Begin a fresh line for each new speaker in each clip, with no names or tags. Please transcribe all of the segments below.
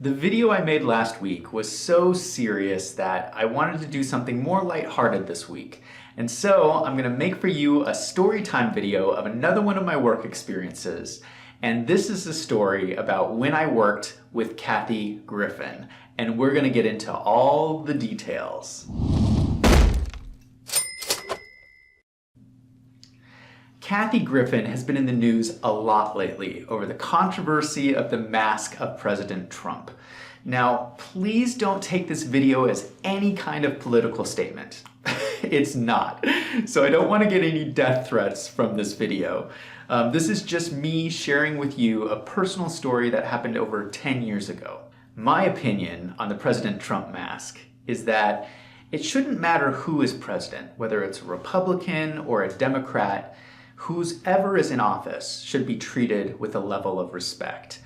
The video I made last week was so serious that I wanted to do something more lighthearted this week. And so I'm going to make for you a story time video of another one of my work experiences. And this is a story about when I worked with Kathy Griffin. And we're going to get into all the details. Kathy Griffin has been in the news a lot lately over the controversy of the mask of President Trump. Now, please don't take this video as any kind of political statement. It's not. So I don't want to get any death threats from this video. This is just me sharing with you a personal story that happened over 10 years ago. My opinion on the President Trump mask is that it shouldn't matter who is president, whether it's a Republican or a Democrat. Whoever is in office should be treated with a level of respect.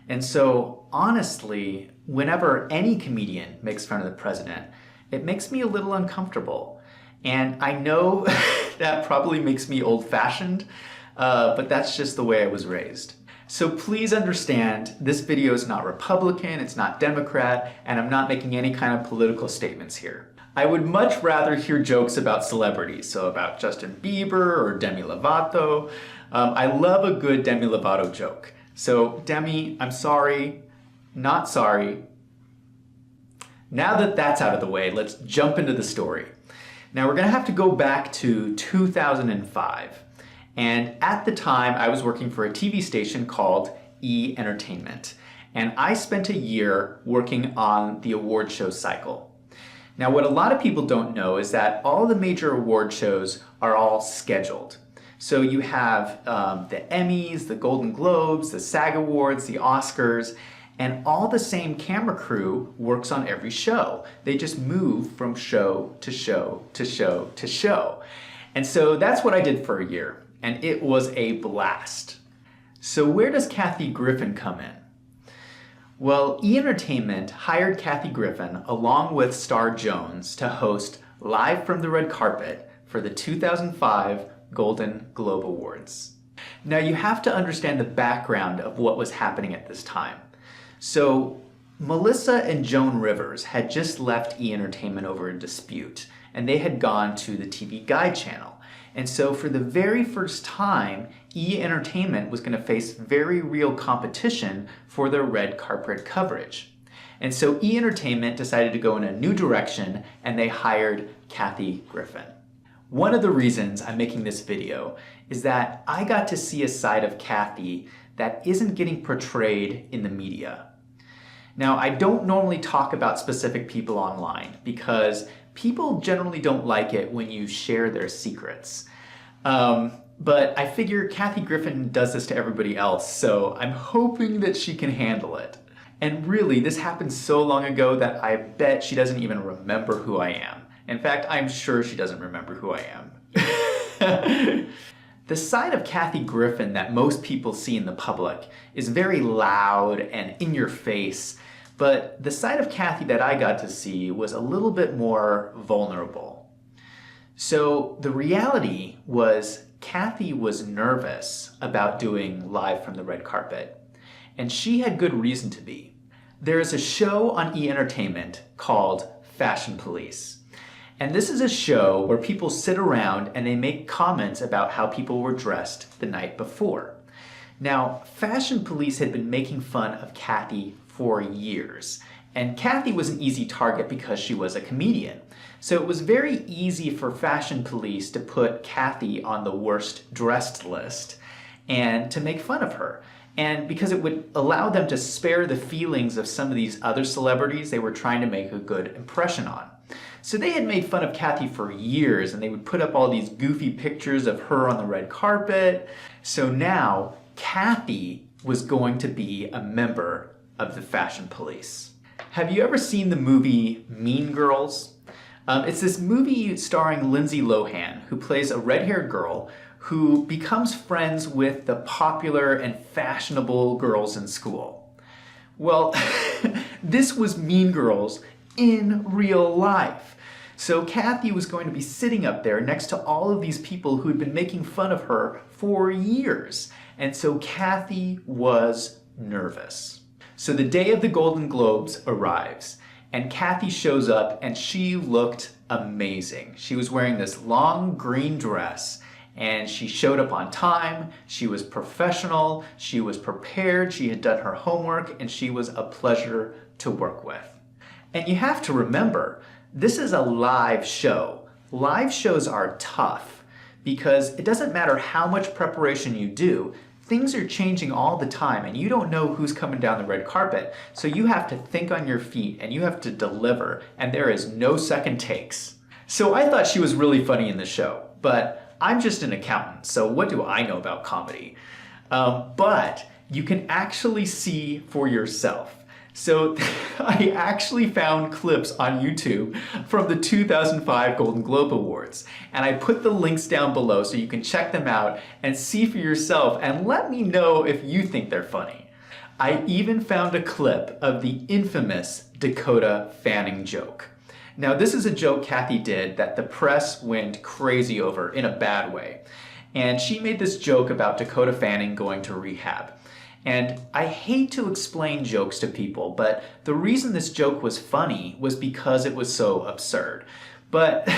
And so, honestly, whenever any comedian makes fun of the president, it makes me a little uncomfortable. And I know that probably makes me old-fashioned, but that's just the way I was raised. So please understand, this video is not Republican, it's not Democrat, and I'm not making any kind of political statements here. I would much rather hear jokes about celebrities, so about Justin Bieber or Demi Lovato. I love a good Demi Lovato joke. So Demi, I'm sorry, not sorry. Now that that's out of the way, let's jump into the story. Now we're gonna have to go back to 2005. And at the time, I was working for a TV station called E! Entertainment. And I spent a year working on the award show cycle. Now, what a lot of people don't know is that all the major award shows are all scheduled. So you have the Emmys, the Golden Globes, the SAG Awards, the Oscars, and all the same camera crew works on every show. They just move from show to show to show to show. And so that's what I did for a year, and it was a blast. So where does Kathy Griffin come in? Well, E! Entertainment hired Kathy Griffin along with star Jones to host Live from the Red Carpet for the 2005 Golden Globe Awards. Now you have to understand the background of what was happening at this time. So Melissa and Joan Rivers had just left E! Entertainment over a dispute, and they had gone to the TV Guide channel. And so for the very first time, E! Entertainment was going to face very real competition for their red carpet coverage. And so E! Entertainment decided to go in a new direction, and they hired Kathy Griffin. One of the reasons I'm making this video is that I got to see a side of Kathy that isn't getting portrayed in the media. Now, I don't normally talk about specific people online because people generally don't like it when you share their secrets. But I figure Kathy Griffin does this to everybody else, so I'm hoping that she can handle it. And really, this happened so long ago that I bet she doesn't even remember who I am. In fact, I'm sure she doesn't remember who I am. The side of Kathy Griffin that most people see in the public is very loud and in your face, but the side of Kathy that I got to see was a little bit more vulnerable. So the reality was Kathy was nervous about doing Live from the Red Carpet, and she had good reason to be. There is a show on E! Entertainment called Fashion Police. And this is a show where people sit around and they make comments about how people were dressed the night before. Now, Fashion Police had been making fun of Kathy for years. And Kathy was an easy target because she was a comedian. So it was very easy for Fashion Police to put Kathy on the worst dressed list and to make fun of her. And because it would allow them to spare the feelings of some of these other celebrities they were trying to make a good impression on. So they had made fun of Kathy for years, and they would put up all these goofy pictures of her on the red carpet. So now Kathy was going to be a member of the Fashion Police. Have you ever seen the movie Mean Girls? It's this movie starring Lindsay Lohan, who plays a red-haired girl who becomes friends with the popular and fashionable girls in school. Well, this was Mean Girls in real life. So Kathy was going to be sitting up there next to all of these people who had been making fun of her for years. And so Kathy was nervous. So the day of the Golden Globes arrives, and Kathy shows up, and she looked amazing. She was wearing this long green dress, and she showed up on time. She was professional, she was prepared, she had done her homework, and she was a pleasure to work with. And you have to remember, this is a live show. Live shows are tough because it doesn't matter how much preparation you do, things are changing all the time and you don't know who's coming down the red carpet. So you have to think on your feet and you have to deliver, and there is no second takes. So I thought she was really funny in the show, but I'm just an accountant, so what do I know about comedy? But you can actually see for yourself. So I actually found clips on YouTube from the 2005 Golden Globe Awards, and I put the links down below so you can check them out and see for yourself and let me know if you think they're funny. I even found a clip of the infamous Dakota Fanning joke. Now this is a joke Kathy did that the press went crazy over in a bad way. And she made this joke about Dakota Fanning going to rehab. And I hate to explain jokes to people, but the reason this joke was funny was because it was so absurd. But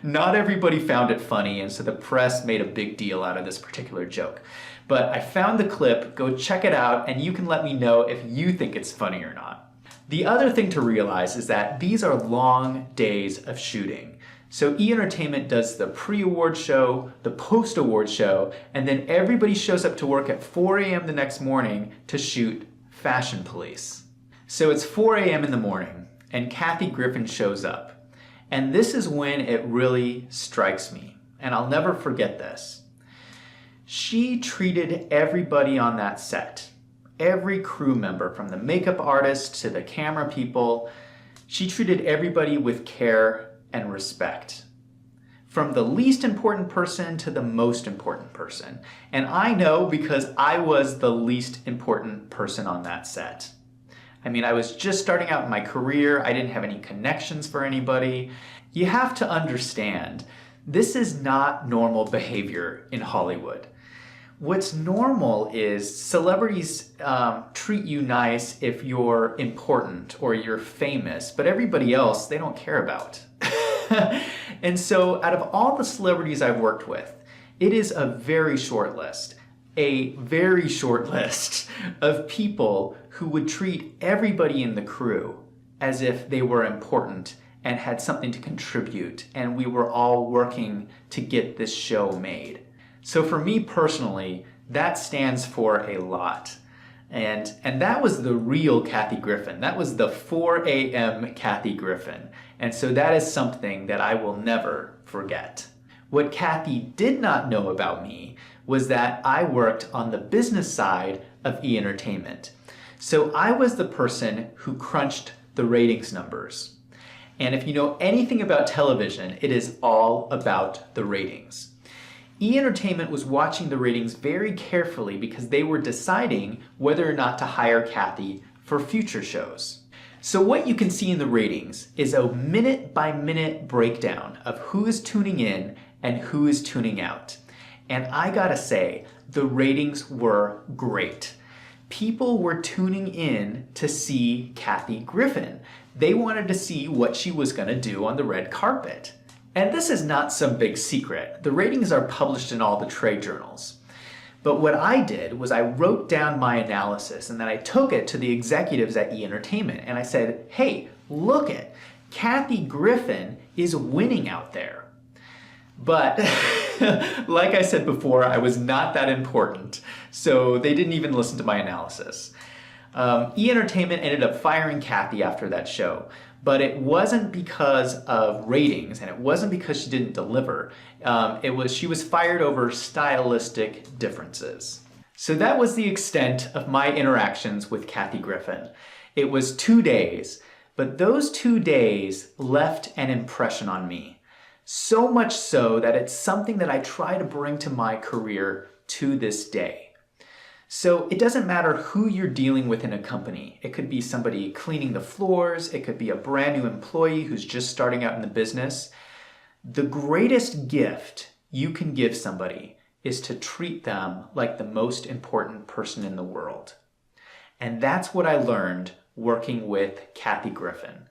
not everybody found it funny, and so the press made a big deal out of this particular joke. But I found the clip, go check it out, and you can let me know if you think it's funny or not. The other thing to realize is that these are long days of shooting. So E! Entertainment does the pre-award show, the post-award show, and then everybody shows up to work at 4 a.m. the next morning to shoot Fashion Police. So it's 4 a.m. in the morning, and Kathy Griffin shows up. And this is when it really strikes me, and I'll never forget this. She treated everybody on that set, every crew member, from the makeup artist to the camera people, she treated everybody with care and respect. From the least important person to the most important person. And I know because I was the least important person on that set. I mean, I was just starting out in my career. I didn't have any connections for anybody. You have to understand, this is not normal behavior in Hollywood. What's normal is celebrities treat you nice if you're important or you're famous, but everybody else they don't care about. And so out of all the celebrities I've worked with, it is a very short list of people who would treat everybody in the crew as if they were important and had something to contribute, and we were all working to get this show made. So for me personally, that stands for a lot. And that was the real Kathy Griffin. That was the 4 a.m. Kathy Griffin. And so that is something that I will never forget. What Kathy did not know about me was that I worked on the business side of E! Entertainment. So I was the person who crunched the ratings numbers. And if you know anything about television, it is all about the ratings. E! Entertainment was watching the ratings very carefully because they were deciding whether or not to hire Kathy for future shows. So what you can see in the ratings is a minute-by-minute breakdown of who is tuning in and who is tuning out. And I gotta say, the ratings were great. People were tuning in to see Kathy Griffin. They wanted to see what she was gonna do on the red carpet. And this is not some big secret. The ratings are published in all the trade journals. But what I did was I wrote down my analysis and then I took it to the executives at E! Entertainment and I said, hey, look it, Kathy Griffin is winning out there. But like I said before, I was not that important, so they didn't even listen to my analysis. E! Entertainment ended up firing Kathy after that show. But it wasn't because of ratings, and it wasn't because she didn't deliver. She was fired over stylistic differences. So that was the extent of my interactions with Kathy Griffin. It was 2 days, but those 2 days left an impression on me. So much so that it's something that I try to bring to my career to this day. So it doesn't matter who you're dealing with in a company. It could be somebody cleaning the floors. It could be a brand new employee who's just starting out in the business. The greatest gift you can give somebody is to treat them like the most important person in the world. And that's what I learned working with Kathy Griffin.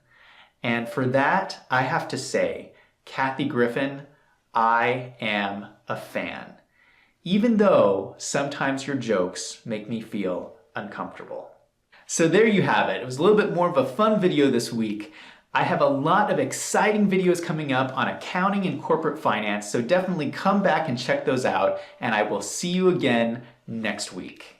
And for that, I have to say, Kathy Griffin, I am a fan. Even though sometimes your jokes make me feel uncomfortable. So there you have it. It was a little bit more of a fun video this week. I have a lot of exciting videos coming up on accounting and corporate finance, so definitely come back and check those out, and I will see you again next week.